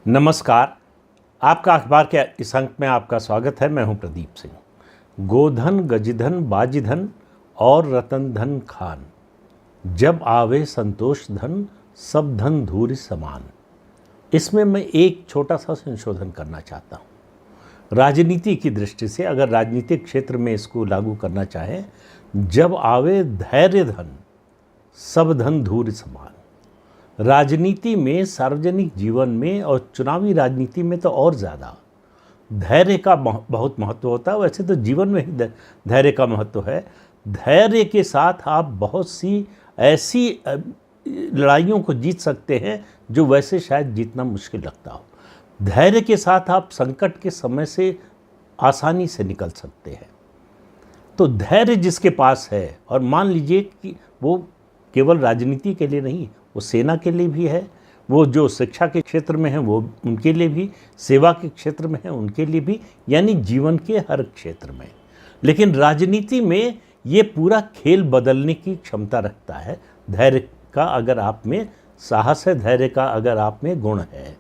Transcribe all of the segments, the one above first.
नमस्कार। आपका अखबार के इस अंक में आपका स्वागत है। मैं हूं प्रदीप सिंह। गोधन गजधन बाजीधन और रतन धन खान, जब आवे संतोष धन सब धन धूरि समान। इसमें मैं एक छोटा सा संशोधन करना चाहता हूं। राजनीति की दृष्टि से अगर राजनीतिक क्षेत्र में इसको लागू करना चाहें, जब आवे धैर्य धन सब धन धूरि समान। राजनीति में, सार्वजनिक जीवन में और चुनावी राजनीति में तो और ज़्यादा धैर्य का बहुत महत्व होता है। वैसे तो जीवन में ही धैर्य का महत्व है। धैर्य के साथ आप बहुत सी ऐसी लड़ाइयों को जीत सकते हैं जो वैसे शायद जीतना मुश्किल लगता हो। धैर्य के साथ आप संकट के समय से आसानी से निकल सकते हैं। तो धैर्य जिसके पास है, और मान लीजिए कि वो केवल राजनीति के लिए नहीं, वो सेना के लिए भी है, वो जो शिक्षा के क्षेत्र में है वो उनके लिए भी, सेवा के क्षेत्र में है उनके लिए भी, यानी जीवन के हर क्षेत्र में। लेकिन राजनीति में ये पूरा खेल बदलने की क्षमता रखता है। धैर्य का अगर आप में साहस है, धैर्य का अगर आप में गुण है।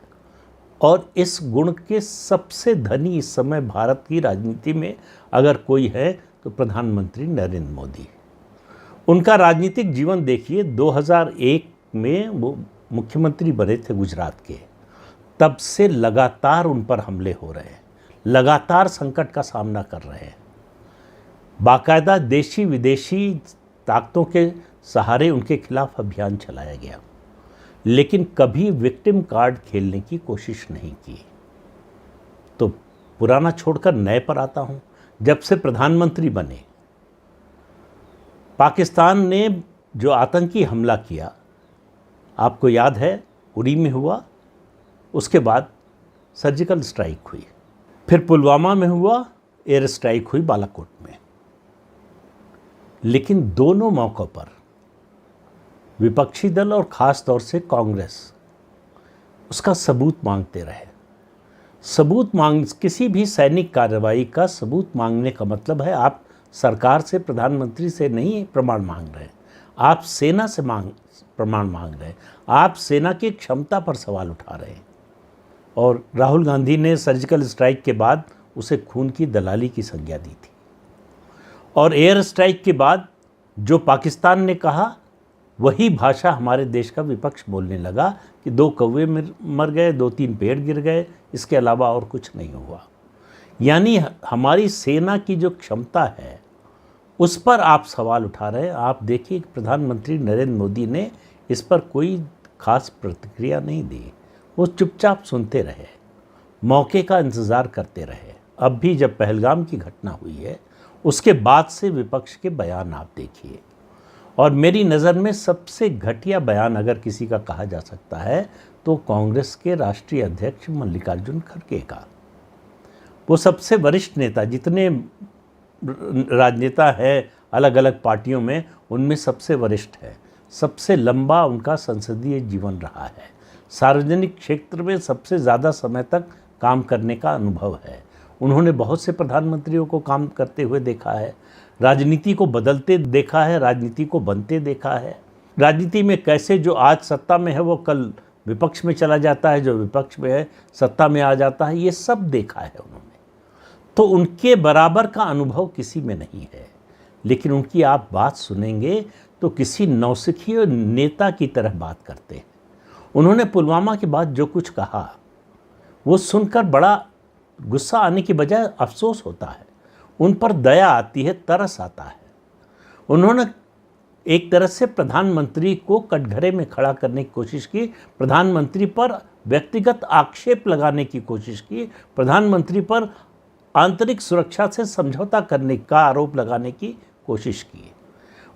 और इस गुण के सबसे धनी इस समय भारत की राजनीति में अगर कोई है तो प्रधानमंत्री नरेंद्र मोदी। उनका राजनीतिक जीवन देखिए, 2001 में वो मुख्यमंत्री बने थे गुजरात के। तब से लगातार उन पर हमले हो रहे हैं, लगातार संकट का सामना कर रहे हैं। बाकायदा देशी विदेशी ताकतों के सहारे उनके खिलाफ अभियान चलाया गया, लेकिन कभी विक्टिम कार्ड खेलने की कोशिश नहीं की। तो पुराना छोड़कर नए पर आता हूं। जब से प्रधानमंत्री बने, पाकिस्तान ने जो आतंकी हमला किया, आपको याद है, उरी में हुआ, उसके बाद सर्जिकल स्ट्राइक हुई, फिर पुलवामा में हुआ, एयर स्ट्राइक हुई बालाकोट में। लेकिन दोनों मौक़ों पर विपक्षी दल और ख़ास तौर से कांग्रेस उसका सबूत मांगते रहे। किसी भी सैनिक कार्रवाई का सबूत मांगने का मतलब है आप सरकार से, प्रधानमंत्री से नहीं प्रमाण मांग रहे, आप सेना से प्रमाण मांग रहे हैं, आप सेना की क्षमता पर सवाल उठा रहे हैं। और राहुल गांधी ने सर्जिकल स्ट्राइक के बाद उसे खून की दलाली की संज्ञा दी थी। और एयर स्ट्राइक के बाद जो पाकिस्तान ने कहा, वही भाषा हमारे देश का विपक्ष बोलने लगा कि 2 कौवे मर गए, 2-3 पेड़ गिर गए, इसके अलावा और कुछ नहीं हुआ। यानी हमारी सेना की जो क्षमता है उस पर आप सवाल उठा रहे हैं। आप देखिए प्रधानमंत्री नरेंद्र मोदी ने इस पर कोई खास प्रतिक्रिया नहीं दी। वो चुपचाप सुनते रहे, मौके का इंतज़ार करते रहे। अब भी जब पहलगाम की घटना हुई है, उसके बाद से विपक्ष के बयान आप देखिए। और मेरी नज़र में सबसे घटिया बयान अगर किसी का कहा जा सकता है तो कांग्रेस के राष्ट्रीय अध्यक्ष मल्लिकार्जुन खड़गे का। वो सबसे वरिष्ठ नेता, जितने राजनेता है अलग अलग पार्टियों में, उनमें सबसे वरिष्ठ है। सबसे लंबा उनका संसदीय जीवन रहा है। सार्वजनिक क्षेत्र में सबसे ज़्यादा समय तक काम करने का अनुभव है। उन्होंने बहुत से प्रधानमंत्रियों को काम करते हुए देखा है, राजनीति को बदलते देखा है, राजनीति को बनते देखा है। राजनीति में कैसे जो आज सत्ता में है वो कल विपक्ष में चला जाता है, जो विपक्ष में है सत्ता में आ जाता है, ये सब देखा है उन्होंने। तो उनके बराबर का अनुभव किसी में नहीं है। लेकिन उनकी आप बात सुनेंगे तो किसी नौसिखिए नेता की तरह बात करते हैं। उन्होंने पुलवामा के बाद जो कुछ कहा, वो सुनकर बड़ा गुस्सा आने की बजाय अफसोस होता है। उन पर दया आती है, तरस आता है। उन्होंने एक तरह से प्रधानमंत्री को कटघरे में खड़ा करने की कोशिश की, प्रधानमंत्री पर व्यक्तिगत आक्षेप लगाने की कोशिश की, प्रधानमंत्री पर आंतरिक सुरक्षा से समझौता करने का आरोप लगाने की कोशिश की।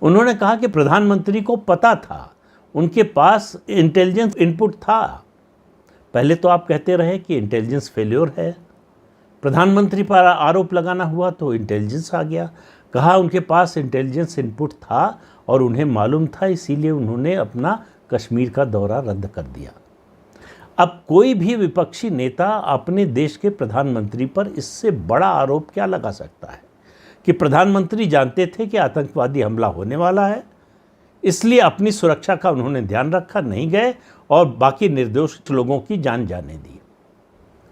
उन्होंने कहा कि प्रधानमंत्री को पता था, उनके पास इंटेलिजेंस इनपुट था। पहले तो आप कहते रहे कि इंटेलिजेंस फेल्योर है, प्रधानमंत्री पर आरोप लगाना हुआ तो इंटेलिजेंस आ गया। कहा उनके पास इंटेलिजेंस इनपुट था और उन्हें मालूम था, इसीलिए उन्होंने अपना कश्मीर का दौरा रद्द कर दिया। अब कोई भी विपक्षी नेता अपने देश के प्रधानमंत्री पर इससे बड़ा आरोप क्या लगा सकता है कि प्रधानमंत्री जानते थे कि आतंकवादी हमला होने वाला है, इसलिए अपनी सुरक्षा का उन्होंने ध्यान रखा, नहीं गए और बाकी निर्दोष लोगों की जान जाने दी।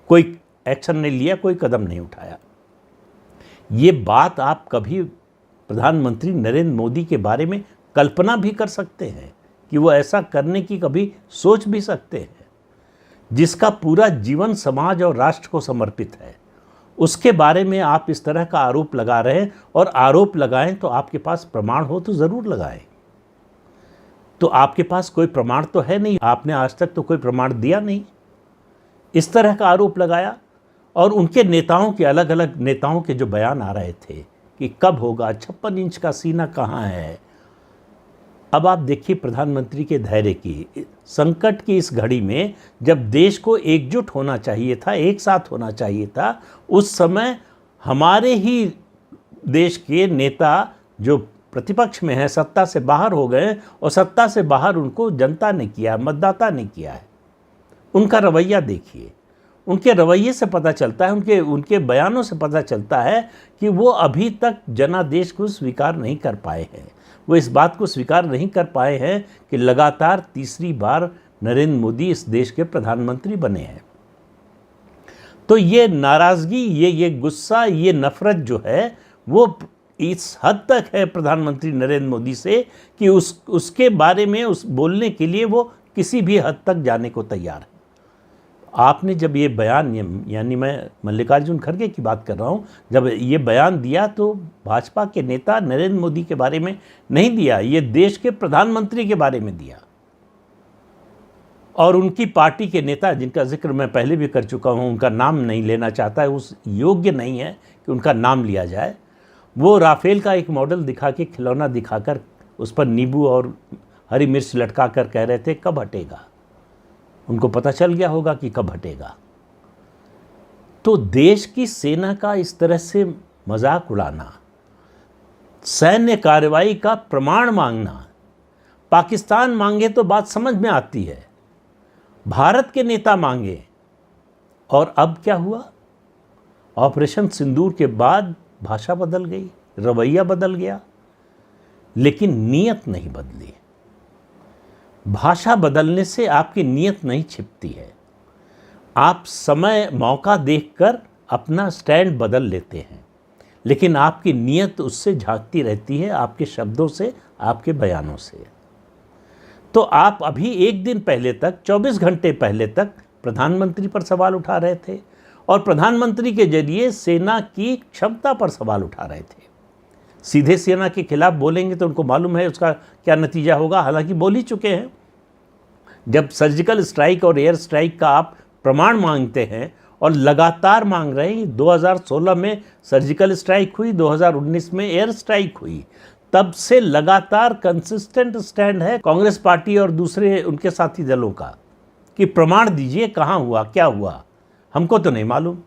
कोई एक्शन नहीं लिया, कोई कदम नहीं उठाया। ये बात आप कभी प्रधानमंत्री नरेंद्र मोदी के बारे में कल्पना भी कर सकते हैं कि वो ऐसा करने की कभी सोच भी सकते हैं? जिसका पूरा जीवन समाज और राष्ट्र को समर्पित है, उसके बारे में आप इस तरह का आरोप लगा रहे हैं। और आरोप लगाएं तो आपके पास प्रमाण हो तो ज़रूर लगाएं। तो आपके पास कोई प्रमाण तो है नहीं, आपने आज तक तो कोई प्रमाण दिया नहीं। इस तरह का आरोप लगाया। और उनके नेताओं के, अलग अलग नेताओं के जो बयान आ रहे थे कि कब होगा, 56 इंच का सीना कहाँ है। अब आप देखिए प्रधानमंत्री के धैर्य की, संकट की इस घड़ी में जब देश को एकजुट होना चाहिए था, एक साथ होना चाहिए था, उस समय हमारे ही देश के नेता जो प्रतिपक्ष में हैं सत्ता से बाहर हो गए। और सत्ता से बाहर उनको जनता ने किया, मतदाता ने किया है। उनका रवैया देखिए, उनके रवैये से पता चलता है, उनके बयानों से पता चलता है कि वो अभी तक जनादेश को स्वीकार नहीं कर पाए हैं। वो इस बात को स्वीकार नहीं कर पाए हैं कि लगातार तीसरी बार नरेंद्र मोदी इस देश के प्रधानमंत्री बने हैं। तो ये नाराज़गी, ये गुस्सा, ये नफ़रत जो है वो इस हद तक है प्रधानमंत्री नरेंद्र मोदी से कि उसके बारे में बोलने के लिए वो किसी भी हद तक जाने को तैयार है। आपने जब ये बयान, यानी मैं मल्लिकार्जुन खड़गे की बात कर रहा हूँ, जब ये बयान दिया तो भाजपा के नेता नरेंद्र मोदी के बारे में नहीं दिया, ये देश के प्रधानमंत्री के बारे में दिया। और उनकी पार्टी के नेता, जिनका जिक्र मैं पहले भी कर चुका हूँ, उनका नाम नहीं लेना चाहता है, उस योग्य नहीं है कि उनका नाम लिया जाए, वो राफेल का एक मॉडल दिखा के, खिलौना दिखाकर उस पर नींबू और हरी मिर्च लटका कर कह रहे थे कब हटेगा। उनको पता चल गया होगा कि कब हटेगा। तो देश की सेना का इस तरह से मजाक उड़ाना, सैन्य कार्रवाई का प्रमाण मांगना, पाकिस्तान मांगे तो बात समझ में आती है, भारत के नेता मांगे। और अब क्या हुआ? ऑपरेशन सिंदूर के बाद भाषा बदल गई, रवैया बदल गया, लेकिन नीयत नहीं बदली। भाषा बदलने से आपकी नीयत नहीं छिपती है। आप समय मौका देखकर अपना स्टैंड बदल लेते हैं, लेकिन आपकी नीयत उससे झांकती रहती है, आपके शब्दों से, आपके बयानों से। तो आप अभी एक दिन पहले तक, 24 घंटे पहले तक प्रधानमंत्री पर सवाल उठा रहे थे और प्रधानमंत्री के जरिए सेना की क्षमता पर सवाल उठा रहे थे। सीधे सेना के खिलाफ बोलेंगे तो उनको मालूम है उसका क्या नतीजा होगा, हालांकि बोल ही चुके हैं। जब सर्जिकल स्ट्राइक और एयर स्ट्राइक का आप प्रमाण मांगते हैं और लगातार मांग रहे हैं, 2016 में सर्जिकल स्ट्राइक हुई, 2019 में एयर स्ट्राइक हुई, तब से लगातार कंसिस्टेंट स्टैंड है कांग्रेस पार्टी और दूसरे उनके साथी दलों का कि प्रमाण दीजिए, कहाँ हुआ, क्या हुआ, हमको तो नहीं मालूम।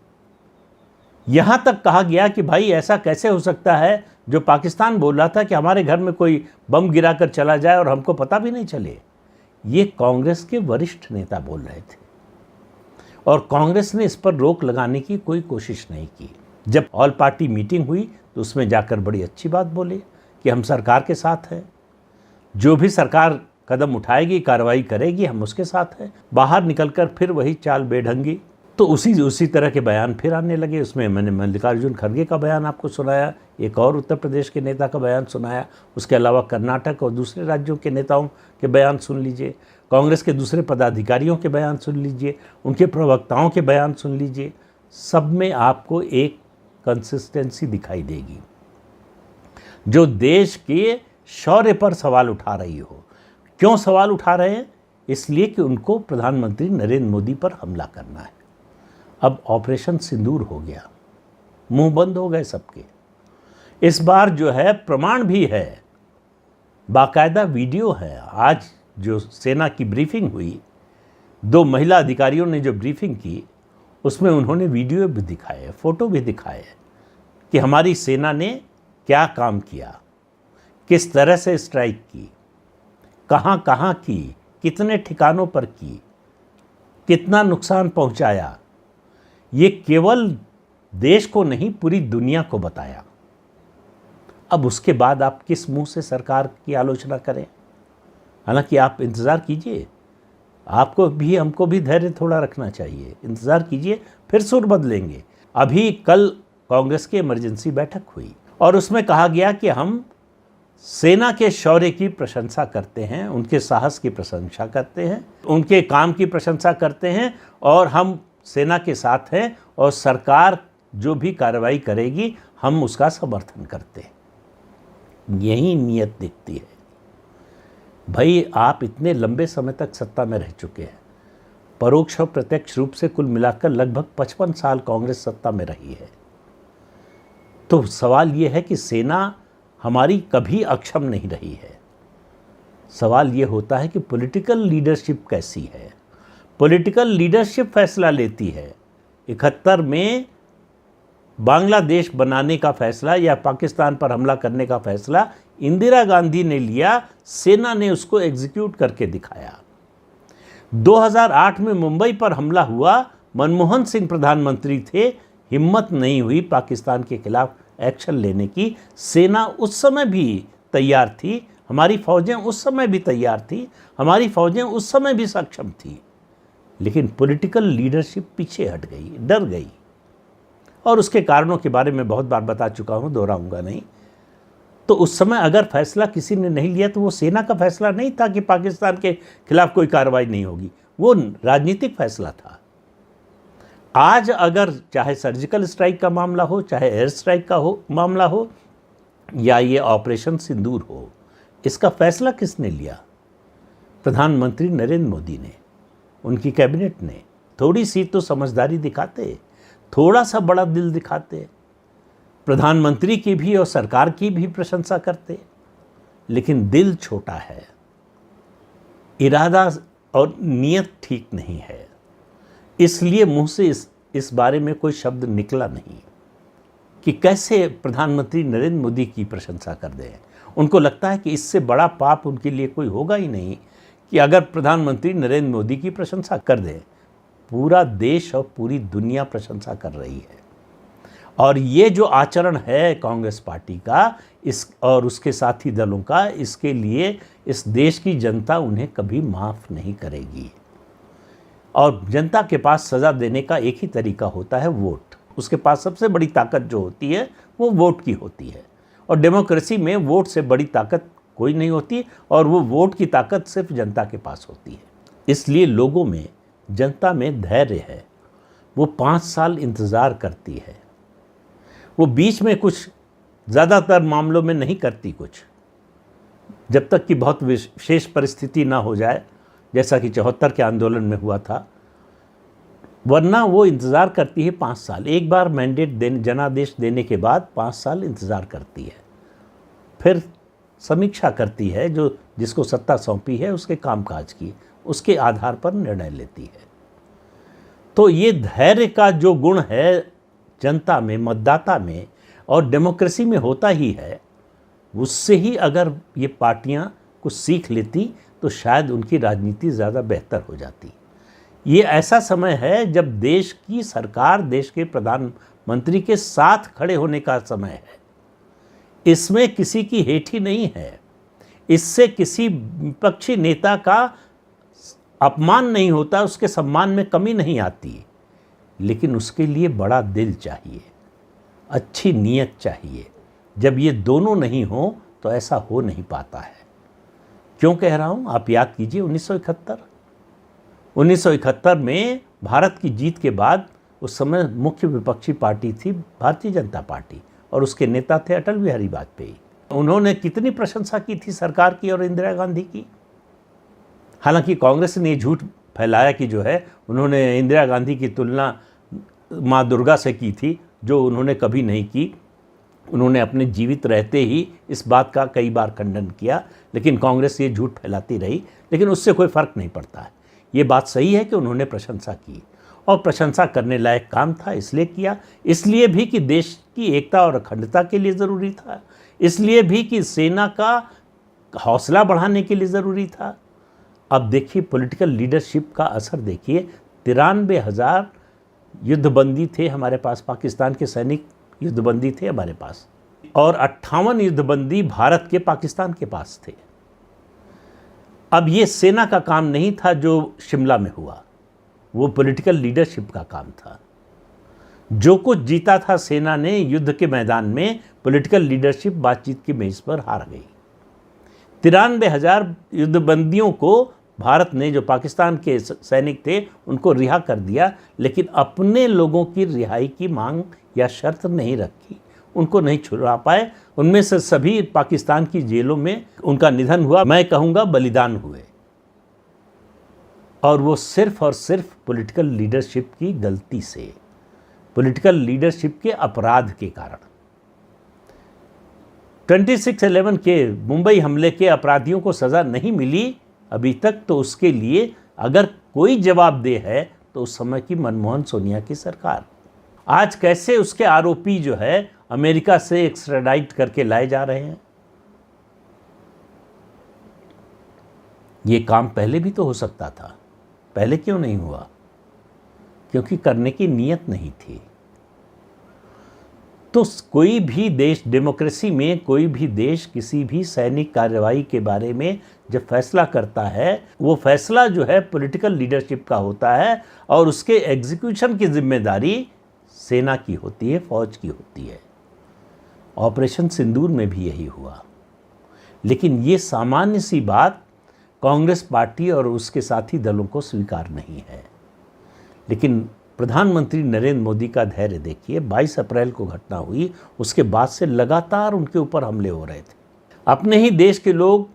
यहाँ तक कहा गया कि भाई ऐसा कैसे हो सकता है जो पाकिस्तान बोल रहा था कि हमारे घर में कोई बम गिराकर चला जाए और हमको पता भी नहीं चले। ये कांग्रेस के वरिष्ठ नेता बोल रहे थे और कांग्रेस ने इस पर रोक लगाने की कोई कोशिश नहीं की। जब ऑल पार्टी मीटिंग हुई तो उसमें जाकर बड़ी अच्छी बात बोले कि हम सरकार के साथ हैं, जो भी सरकार कदम उठाएगी, कार्रवाई करेगी, हम उसके साथ हैं। बाहर निकलकर फिर वही चाल बेढंगी। तो उसी तरह के बयान फिर आने लगे। उसमें मैंने मल्लिकार्जुन खड़गे का बयान आपको सुनाया, एक और उत्तर प्रदेश के नेता का बयान सुनाया, उसके अलावा कर्नाटक और दूसरे राज्यों के नेताओं के बयान सुन लीजिए, कांग्रेस के दूसरे पदाधिकारियों के बयान सुन लीजिए, उनके प्रवक्ताओं के बयान सुन लीजिए। सब में आपको एक कंसिस्टेंसी दिखाई देगी जो देश के शौर्य पर सवाल उठा रही हो। क्यों सवाल उठा रहे हैं? इसलिए कि उनको प्रधानमंत्री नरेंद्र मोदी पर हमला करना है। अब ऑपरेशन सिंदूर हो गया, मुंह बंद हो गए सबके। इस बार जो है प्रमाण भी है, बाकायदा वीडियो है। आज जो सेना की ब्रीफिंग हुई, 2 महिला अधिकारियों ने जो ब्रीफिंग की, उसमें उन्होंने वीडियो भी दिखाए, फोटो भी दिखाए कि हमारी सेना ने क्या काम किया, किस तरह से स्ट्राइक की, कहाँ कहाँ की, कितने ठिकानों पर की, कितना नुकसान पहुंचाया। ये केवल देश को नहीं, पूरी दुनिया को बताया। अब उसके बाद आप किस मुंह से सरकार की आलोचना करें? हालांकि आप इंतज़ार कीजिए, आपको भी हमको भी धैर्य थोड़ा रखना चाहिए, इंतज़ार कीजिए, फिर सुर बदलेंगे। अभी कल कांग्रेस की इमरजेंसी बैठक हुई और उसमें कहा गया कि हम सेना के शौर्य की प्रशंसा करते हैं, उनके साहस की प्रशंसा करते हैं, उनके काम की प्रशंसा करते हैं और हम सेना के साथ हैं और सरकार जो भी कार्रवाई करेगी हम उसका समर्थन करते हैं। यही नीयत दिखती है। भाई आप इतने लंबे समय तक सत्ता में रह चुके हैं, परोक्ष और प्रत्यक्ष रूप से कुल मिलाकर लगभग 55 साल कांग्रेस सत्ता में रही है। तो सवाल ये है कि सेना हमारी कभी अक्षम नहीं रही है। सवाल ये होता है कि पॉलिटिकल लीडरशिप कैसी है। पॉलिटिकल लीडरशिप फैसला लेती है। 71 में बांग्लादेश बनाने का फैसला या पाकिस्तान पर हमला करने का फैसला इंदिरा गांधी ने लिया, सेना ने उसको एग्जीक्यूट करके दिखाया। 2008 में मुंबई पर हमला हुआ, मनमोहन सिंह प्रधानमंत्री थे, हिम्मत नहीं हुई पाकिस्तान के खिलाफ एक्शन लेने की। सेना उस समय भी तैयार थी, हमारी फौजें उस समय भी तैयार थी, हमारी फौजें उस समय भी सक्षम थी, लेकिन पॉलिटिकल लीडरशिप पीछे हट गई, डर गई। और उसके कारणों के बारे में बहुत बार बता चुका हूँ, दोहराऊंगा नहीं। तो उस समय अगर फैसला किसी ने नहीं लिया तो वो सेना का फैसला नहीं था कि पाकिस्तान के खिलाफ कोई कार्रवाई नहीं होगी, वो राजनीतिक फैसला था। आज अगर चाहे सर्जिकल स्ट्राइक का मामला हो, चाहे एयर स्ट्राइक का मामला हो, या ये ऑपरेशन सिंदूर हो, इसका फैसला किसने लिया? प्रधानमंत्री नरेंद्र मोदी ने, उनकी कैबिनेट ने। थोड़ी सी तो समझदारी दिखाते, थोड़ा सा बड़ा दिल दिखाते, प्रधानमंत्री की भी और सरकार की भी प्रशंसा करते, लेकिन दिल छोटा है, इरादा और नीयत ठीक नहीं है, इसलिए मुंह से इस बारे में कोई शब्द निकला नहीं कि कैसे प्रधानमंत्री नरेंद्र मोदी की प्रशंसा कर दें। उनको लगता है कि इससे बड़ा पाप उनके लिए कोई होगा ही नहीं कि अगर प्रधानमंत्री नरेंद्र मोदी की प्रशंसा कर दें। पूरा देश और पूरी दुनिया प्रशंसा कर रही है, और ये जो आचरण है कांग्रेस पार्टी का और उसके साथी दलों का, इसके लिए इस देश की जनता उन्हें कभी माफ़ नहीं करेगी। और जनता के पास सज़ा देने का एक ही तरीका होता है, वोट। उसके पास सबसे बड़ी ताकत जो होती है वो वोट की होती है, और डेमोक्रेसी में वोट से बड़ी ताकत कोई नहीं होती, और वो वोट की ताकत सिर्फ जनता के पास होती है। इसलिए लोगों में, जनता में धैर्य है। वो 5 साल इंतज़ार करती है, वो बीच में कुछ, ज़्यादातर मामलों में नहीं करती कुछ, जब तक कि बहुत विशेष परिस्थिति ना हो जाए, जैसा कि 74 के आंदोलन में हुआ था। वरना वो इंतज़ार करती है 5 साल। एक बार मैंडेट जनादेश देने के बाद 5 साल इंतज़ार करती है, फिर समीक्षा करती है, जो जिसको सत्ता सौंपी है उसके कामकाज की, उसके आधार पर निर्णय लेती है। तो ये धैर्य का जो गुण है जनता में, मतदाता में और डेमोक्रेसी में होता ही है, उससे ही अगर ये पार्टियां कुछ सीख लेती तो शायद उनकी राजनीति ज़्यादा बेहतर हो जाती। ये ऐसा समय है जब देश की सरकार, देश के प्रधानमंत्री के साथ खड़े होने का समय है। इसमें किसी की हेठी नहीं है, इससे किसी विपक्षी नेता का अपमान नहीं होता, उसके सम्मान में कमी नहीं आती, लेकिन उसके लिए बड़ा दिल चाहिए, अच्छी नीयत चाहिए। जब ये दोनों नहीं हो तो ऐसा हो नहीं पाता है। क्यों कह रहा हूँ? आप याद कीजिए 1971 में भारत की जीत के बाद उस समय मुख्य विपक्षी पार्टी थी भारतीय जनता पार्टी, और उसके नेता थे अटल बिहारी वाजपेयी। उन्होंने कितनी प्रशंसा की थी सरकार की और इंदिरा गांधी की। हालांकि कांग्रेस ने झूठ फैलाया कि जो है उन्होंने इंदिरा गांधी की तुलना माँ दुर्गा से की थी, जो उन्होंने कभी नहीं की। उन्होंने अपने जीवित रहते ही इस बात का कई बार खंडन किया, लेकिन कांग्रेस ये झूठ फैलाती रही, लेकिन उससे कोई फ़र्क नहीं पड़ता है। ये बात सही है कि उन्होंने प्रशंसा की, और प्रशंसा करने लायक काम था, इसलिए किया। इसलिए भी कि देश की एकता और अखंडता के लिए ज़रूरी था, इसलिए भी कि सेना का हौसला बढ़ाने के लिए ज़रूरी था। अब देखिए पॉलिटिकल लीडरशिप का असर देखिए। 93,000 युद्धबंदी थे हमारे पास, पाकिस्तान के सैनिक युद्धबंदी थे हमारे पास, और 58 युद्धबंदी भारत के पाकिस्तान के पास थे। अब ये सेना का काम नहीं था जो शिमला में हुआ, वो पॉलिटिकल लीडरशिप का काम था। जो कुछ जीता था सेना ने युद्ध के मैदान में, पॉलिटिकल लीडरशिप बातचीत की मेज पर हार गई। 93,000 युद्धबंदियों को भारत ने, जो पाकिस्तान के सैनिक थे, उनको रिहा कर दिया, लेकिन अपने लोगों की रिहाई की मांग या शर्त नहीं रखी, उनको नहीं छुड़ा पाए। उनमें से सभी पाकिस्तान की जेलों में उनका निधन हुआ, मैं कहूँगा बलिदान हुए, और वो सिर्फ और सिर्फ पॉलिटिकल लीडरशिप की गलती से, पॉलिटिकल लीडरशिप के अपराध के कारण। 26/11 के मुंबई हमले के अपराधियों को सज़ा नहीं मिली अभी तक, तो उसके लिए अगर कोई जवाबदेह है तो उस समय की मनमोहन सोनिया की सरकार। आज कैसे उसके आरोपी जो है अमेरिका से एक्स्ट्राडाइट करके लाए जा रहे हैं। ये काम पहले भी तो हो सकता था, पहले क्यों नहीं हुआ? क्योंकि करने की नीयत नहीं थी। तो कोई भी देश, डेमोक्रेसी में कोई भी देश किसी भी सैनिक कार्रवाई के बारे में जब फैसला करता है, वो फैसला जो है पॉलिटिकल लीडरशिप का होता है, और उसके एग्जीक्यूशन की जिम्मेदारी सेना की होती है, फौज की होती है। ऑपरेशन सिंदूर में भी यही हुआ। लेकिन ये सामान्य सी बात कांग्रेस पार्टी और उसके साथी दलों को स्वीकार नहीं है। लेकिन प्रधानमंत्री नरेंद्र मोदी का धैर्य देखिए। 22 अप्रैल को घटना हुई, उसके बाद से लगातार उनके ऊपर हमले हो रहे थे। अपने ही देश के लोग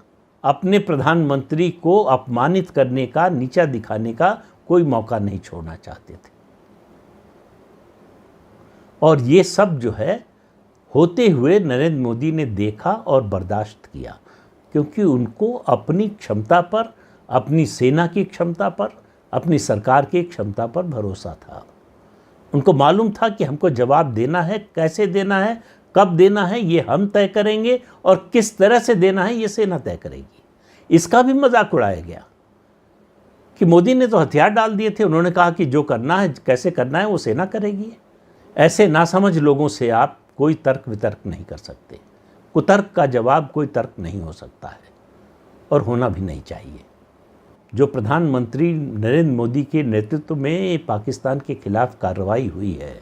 अपने प्रधानमंत्री को अपमानित करने का, नीचा दिखाने का कोई मौका नहीं छोड़ना चाहते थे। और ये सब जो है होते हुए नरेंद्र मोदी ने देखा और बर्दाश्त किया, क्योंकि उनको अपनी क्षमता पर, अपनी सेना की क्षमता पर, अपनी सरकार की क्षमता पर भरोसा था। उनको मालूम था कि हमको जवाब देना है, कैसे देना है, कब देना है, ये हम तय करेंगे, और किस तरह से देना है ये सेना तय करेगी। इसका भी मजाक उड़ाया गया कि मोदी ने तो हथियार डाल दिए थे, उन्होंने कहा कि जो करना है, कैसे करना है वो सेना करेगी। ऐसे नासमझ लोगों से आप कोई तर्क वितर्क नहीं कर सकते। कुतर्क का जवाब कोई तर्क नहीं हो सकता है, और होना भी नहीं चाहिए। जो प्रधानमंत्री नरेंद्र मोदी के नेतृत्व में पाकिस्तान के खिलाफ कार्रवाई हुई है,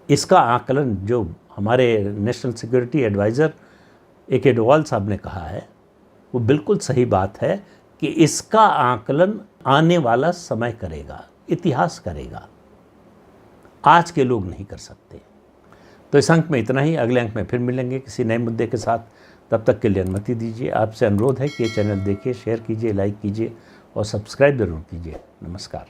इसका आकलन जो हमारे national security adviser AK Doval साहब ने कहा है, वो बिल्कुल सही बात है कि इसका आकलन आने वाला समय करेगा, इतिहास करेगा। आज के लोग नहीं कर सकते। तो इस अंक में इतना ही। अगले अंक में फिर मिलेंगे किसी नए मुद्दे के साथ। तब तक के लिए अनुमति दीजिए। आपसे अनुरोध है कि ये चैनल देखिए, शेयर कीजिए, लाइक कीजिए और सब्सक्राइब जरूर कीजिए। नमस्कार।